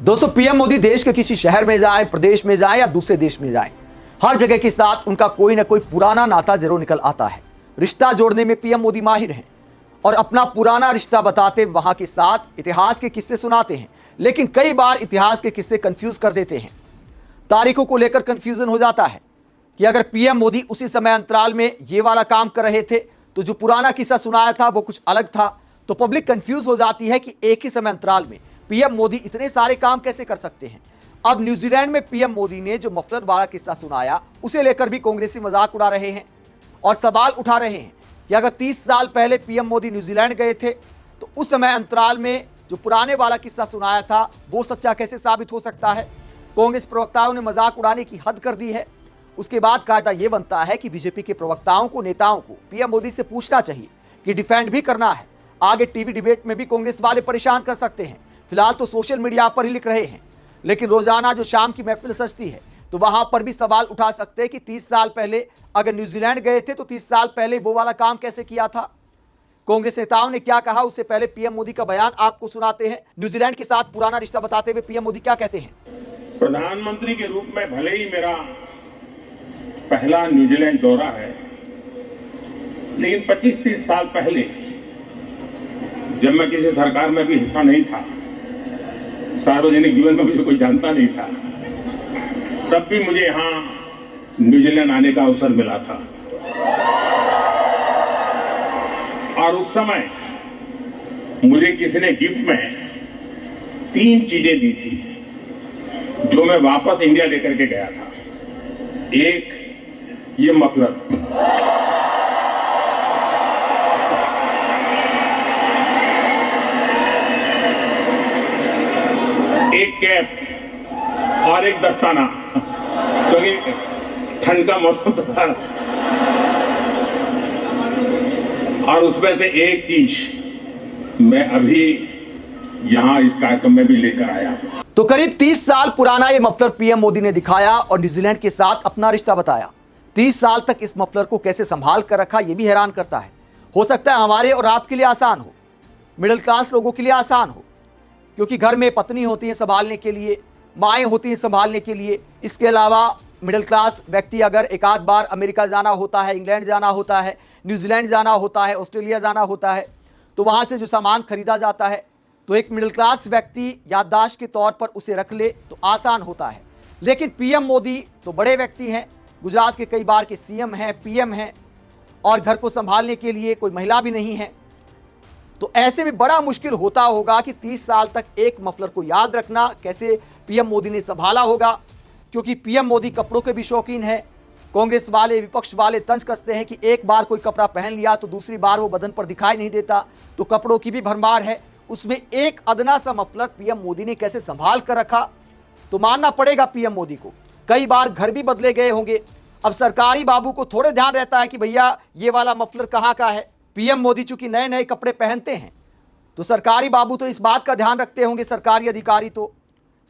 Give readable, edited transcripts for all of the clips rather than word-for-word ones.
दोस्तों, पीएम मोदी देश के किसी शहर में जाए, प्रदेश में जाए या दूसरे देश में जाए, हर जगह के साथ उनका कोई ना कोई पुराना नाता जरूर निकल आता है। रिश्ता जोड़ने में पीएम मोदी माहिर हैं और अपना पुराना रिश्ता बताते वहां के साथ इतिहास के किस्से सुनाते हैं। लेकिन कई बार इतिहास के किस्से कंफ्यूज कर देते हैं। तारीखों को लेकर कंफ्यूजन हो जाता है कि अगर पीएम मोदी उसी समय अंतराल में ये वाला काम कर रहे थे तो जो पुराना किस्सा सुनाया था वो कुछ अलग था। तो पब्लिक कंफ्यूज हो जाती है कि एक ही समय अंतराल में पीएम मोदी इतने सारे काम कैसे कर सकते हैं। अब न्यूजीलैंड में पीएम मोदी ने जो मफलर वाला किस्सा सुनाया उसे लेकर भी कांग्रेसी मजाक उड़ा रहे हैं और सवाल उठा रहे हैं कि अगर 30 साल पहले पीएम मोदी न्यूजीलैंड गए थे तो उस समय अंतराल में जो पुराने वाला किस्सा सुनाया था वो सच्चा कैसे साबित हो सकता है। कांग्रेस प्रवक्ताओं ने मजाक उड़ाने की हद कर दी है। उसके बाद कायदा यह बनता है कि बीजेपी के प्रवक्ताओं को, नेताओं को पीएम मोदी से पूछना चाहिए कि डिफेंड भी करना है। आगे टीवी डिबेट में भी कांग्रेस वाले परेशान कर सकते हैं। फिलहाल तो सोशल मीडिया पर ही लिख रहे हैं, लेकिन रोजाना जो शाम की महफिल सजती है तो वहां पर भी सवाल उठा सकते हैं कि 30 साल पहले अगर न्यूजीलैंड गए थे तो 30 साल पहले वो वाला काम कैसे किया था। कांग्रेस नेताओं ने क्या कहा उससे पहले पीएम मोदी का बयान आपको सुनाते हैं। न्यूजीलैंड के साथ पुराना रिश्ता बताते हुए पीएम मोदी क्या कहते हैं। प्रधानमंत्री के रूप में भले ही मेरा पहला न्यूजीलैंड दौरा है, लेकिन 25-30 साल पहले जब मैं किसी सरकार में भी हिस्सा नहीं था, सार्वजनिक जीवन में मुझे कोई जानता नहीं था, तब भी मुझे यहां न्यूजीलैंड आने का अवसर मिला था। और उस समय मुझे किसी ने गिफ्ट में 3 चीजें दी थी जो मैं वापस इंडिया लेकर के गया था। एक, ये मफलर, एक कैप और एक दस्ताना, क्योंकि ठंड का मौसम था। और उसमें से एक चीज मैं अभी यहां इस कार्यक्रम में भी लेकर आया हूं। तो करीब 30 साल पुराना ये मफलर पीएम मोदी ने दिखाया और न्यूजीलैंड के साथ अपना रिश्ता बताया। 30 साल तक इस मफलर को कैसे संभाल कर रखा ये भी हैरान करता है। हो सकता है हमारे और आपके लिए आसान हो, मिडिल क्लास लोगों के लिए आसान हो, क्योंकि घर में पत्नी होती है संभालने के लिए, माएँ होती हैं संभालने के लिए। इसके अलावा मिडिल क्लास व्यक्ति अगर एक आध बार अमेरिका जाना होता है, इंग्लैंड जाना होता है, न्यूजीलैंड जाना होता है, ऑस्ट्रेलिया जाना होता है, तो वहाँ से जो सामान खरीदा जाता है तो एक मिडिल क्लास व्यक्ति याददाश्त के तौर पर उसे रख ले तो आसान होता है। लेकिन पीएम मोदी तो बड़े व्यक्ति हैं, गुजरात के कई बार के सीएम हैं, पीएम हैं, और घर को संभालने के लिए कोई महिला भी नहीं है। तो ऐसे में बड़ा मुश्किल होता होगा कि 30 साल तक एक मफलर को याद रखना कैसे पीएम मोदी ने संभाला होगा, क्योंकि पीएम मोदी कपड़ों के भी शौकीन है। कांग्रेस वाले, विपक्ष वाले तंज कसते हैं कि एक बार कोई कपड़ा पहन लिया तो दूसरी बार वो बदन पर दिखाई नहीं देता, तो कपड़ों की भी भरमार है। उसमें एक अदना सा मफलर पीएम मोदी ने कैसे संभाल कर रखा, तो मानना पड़ेगा पीएम मोदी को। कई बार घर भी बदले गए होंगे। अब सरकारी बाबू को थोड़े ध्यान रहता है कि भैया ये वाला मफलर कहाँ का है। पीएम मोदी चूंकि नए नए कपड़े पहनते हैं तो सरकारी बाबू तो इस बात का ध्यान रखते होंगे, सरकारी अधिकारी तो,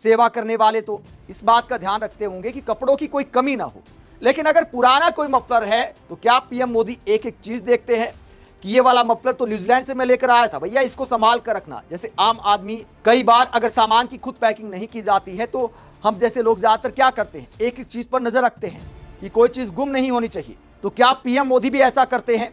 सेवा करने वाले तो इस बात का ध्यान रखते होंगे कि कपड़ों की कोई कमी ना हो। लेकिन अगर पुराना कोई मफलर है तो क्या पीएम मोदी एक एक चीज देखते हैं कि ये वाला मफलर तो न्यूजीलैंड से मैं लेकर आया था, भैया इसको संभाल कर रखना। जैसे आम आदमी कई बार अगर सामान की खुद पैकिंग नहीं की जाती है तो हम जैसे लोग ज्यादातर क्या करते हैं, एक एक चीज पर नजर रखते हैं कि कोई चीज गुम नहीं होनी चाहिए। तो क्या पीएम मोदी भी ऐसा करते हैं?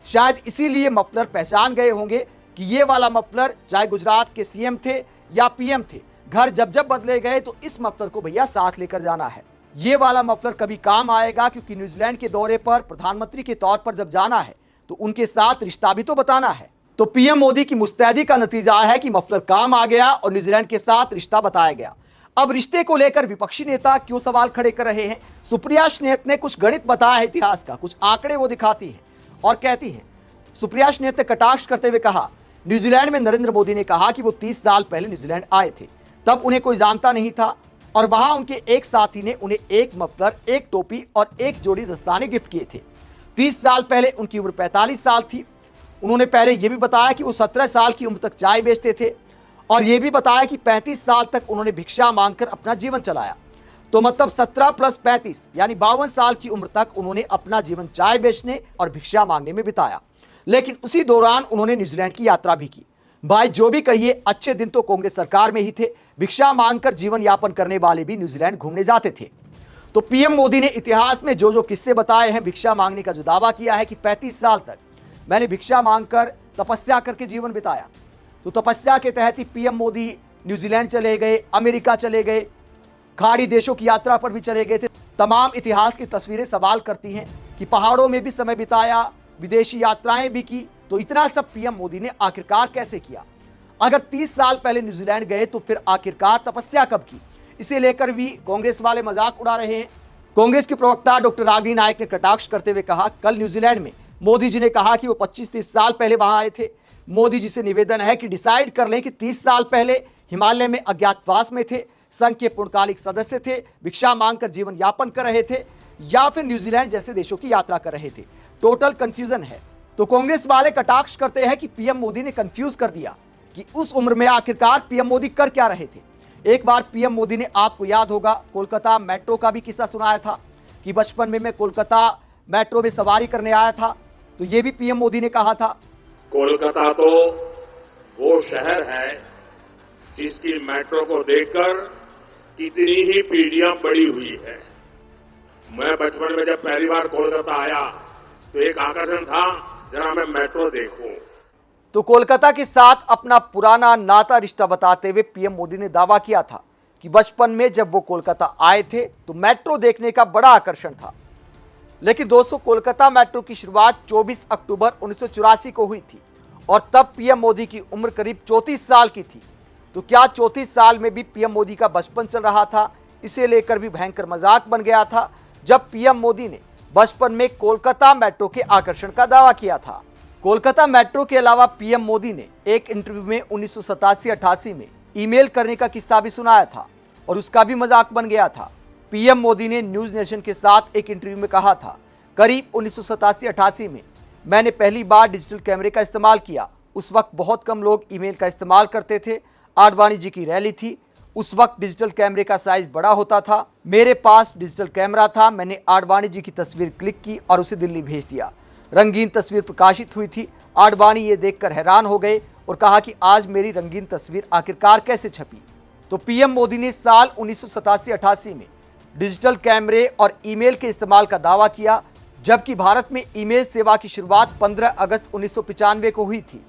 शायद इसीलिए मफलर पहचान गए होंगे कि ये वाला मफलर, चाहे गुजरात के सीएम थे या पीएम थे, घर जब जब बदले गए तो इस मफलर को भैया साथ लेकर जाना है। ये वाला मफलर कभी काम आएगा, क्योंकि न्यूजीलैंड के दौरे पर प्रधानमंत्री के तौर पर जब जाना है तो उनके साथ रिश्ता भी तो बताना है। तो पीएम मोदी की मुस्तैदी का नतीजा है कि मफलर काम आ गया और न्यूजीलैंड के साथ रिश्ता बताया गया। अब रिश्ते को लेकर विपक्षी नेता क्यों सवाल खड़े कर रहे हैं? सुप्रिया श्नेत ने कुछ गणित बताया है इतिहास का, कुछ आंकड़े वो दिखाती है और कहती है। सुप्रिया श्नेत ने कटाक्ष करते हुए कहा, न्यूजीलैंड में नरेंद्र मोदी ने कहा कि वो 30 साल पहले न्यूजीलैंड आए थे, तब उन्हें कोई जानता नहीं था और वहां उनके एक साथी ने उन्हें एक मफलर, एक टोपी और एक जोड़ी दस्ताने गिफ्ट किए थे। 30 साल पहले उनकी उम्र 45 साल थी। उन्होंने पहले यह भी बताया कि वो 17 साल की उम्र तक चाय बेचते थे और यह भी बताया कि 35 साल तक उन्होंने भिक्षा मांगकर अपना जीवन चलाया। तो मतलब 17 + 35 यानी 52 साल की उम्र तक उन्होंने अपना जीवन चाय बेचने और भिक्षा मांगने में बिताया। लेकिन उसी दौरान उन्होंने न्यूजीलैंड की यात्रा भी की। भाई जो भी कहिए, अच्छे दिन तो कांग्रेस सरकार में ही थे। भिक्षा मांगकर जीवन यापन करने वाले भी न्यूजीलैंड घूमने जाते थे। तो पीएम मोदी ने इतिहास में जो जो किस्से बताए हैं, भिक्षा मांगने का जो दावा किया है कि 35 साल तक मैंने भिक्षा मांगकर तपस्या करके जीवन बिताया, तो तपस्या के तहत ही पीएम मोदी न्यूजीलैंड चले गए, अमेरिका चले गए, खाड़ी देशों की यात्रा पर भी चले गए थे। तमाम इतिहास की तस्वीरें सवाल करती हैं कि पहाड़ों में भी समय बिताया, विदेशी यात्राएं भी की, तो इतना सब पीएम मोदी ने आखिरकार कैसे किया? अगर 30 साल पहले न्यूजीलैंड गए तो फिर आखिरकार तपस्या कब की? इसे लेकर भी कांग्रेस वाले मजाक उड़ा रहे हैं। कांग्रेस के प्रवक्ता डॉक्टर रागिनी नायक ने कटाक्ष करते हुए कहा, कल न्यूजीलैंड में मोदी जी ने कहा कि वो 25-30 साल पहले वहां आए थे। मोदी जी से निवेदन है कि डिसाइड कर लें कि 30 साल पहले हिमालय में अज्ञातवास में थे, संघ के पूर्णकालिक सदस्य थे, भिक्षा मांगकर जीवन यापन कर रहे थे, या फिर न्यूजीलैंड जैसे देशों की यात्रा कर रहे थे। टोटल कंफ्यूजन है। तो कांग्रेस वाले कटाक्ष करते हैं कि पीएम मोदी ने कंफ्यूज कर दिया कि उस उम्र में आखिरकार पीएम मोदी कर क्या रहे थे। एक बार पीएम मोदी ने, आपको याद होगा, कोलकाता मेट्रो का भी किस्सा सुनाया था कि बचपन में मैं कोलकाता मेट्रो में सवारी करने आया था। तो ये भी पीएम मोदी ने कहा था, कोलकाता तो वो शहर है जिसकी मेट्रो को देखकर कितनी ही पीढ़ियां बड़ी हुई है। मैं बचपन में जब पहली बार कोलकाता आया तो एक आकर्षण था, जरा मैं मेट्रो देखूं। तो कोलकाता के साथ अपना पुराना नाता रिश्ता बताते हुए पीएम मोदी ने दावा किया था कि बचपन में जब वो कोलकाता आए थे तो मेट्रो देखने का बड़ा आकर्षण था। लेकिन दोस्तों, कोलकाता मेट्रो की शुरुआत 24 अक्टूबर 1984 को हुई थी और तब पीएम मोदी की उम्र करीब 34 साल की थी। तो क्या 34 साल में भी पीएम मोदी का बचपन चल रहा था? इसे लेकर भी भयंकर मजाक बन गया था जब पीएम मोदी ने बचपन में कोलकाता मेट्रो के आकर्षण का दावा किया था। कोलकाता मेट्रो के अलावा पीएम मोदी ने एक इंटरव्यू में 1987-88 में ईमेल करने का किस्सा भी सुनाया था और उसका भी मजाक बन गया था। पीएम मोदी ने न्यूज नेशन के साथ एक इंटरव्यू में कहा था, करीब 1987-88 में मैंने पहली बार डिजिटल कैमरे का इस्तेमाल किया। उस वक्त बहुत कम लोग ईमेल का इस्तेमाल करते थे। आडवाणी जी की रैली थी, उस वक्त डिजिटल कैमरे का साइज बड़ा होता था। मेरे पास डिजिटल कैमरा था, मैंने आडवाणी जी की तस्वीर क्लिक की और उसे दिल्ली भेज दिया। रंगीन तस्वीर प्रकाशित हुई थी। आडवाणी ये देखकर हैरान हो गए और कहा कि आज मेरी रंगीन तस्वीर आखिरकार कैसे छपी। तो पीएम मोदी ने साल 1987-88 में डिजिटल कैमरे और ईमेल के इस्तेमाल का दावा किया, जबकि भारत में ईमेल सेवा की शुरुआत 15 अगस्त 1995 को हुई थी।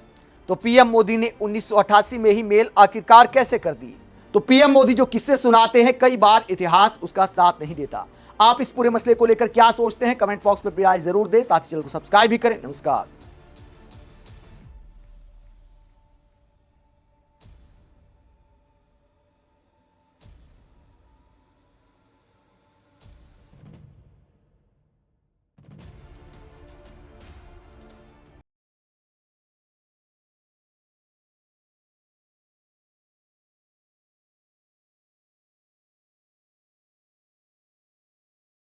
तो पीएम मोदी ने 1988 में ही मेल आखिरकार कैसे कर दी? तो पीएम मोदी जो किस्से सुनाते हैं, कई बार इतिहास उसका साथ नहीं देता। आप इस पूरे मसले को लेकर क्या सोचते हैं? कमेंट बॉक्स में अपनी राय जरूर दें, साथ ही चैनल को सब्सक्राइब भी करें। नमस्कार।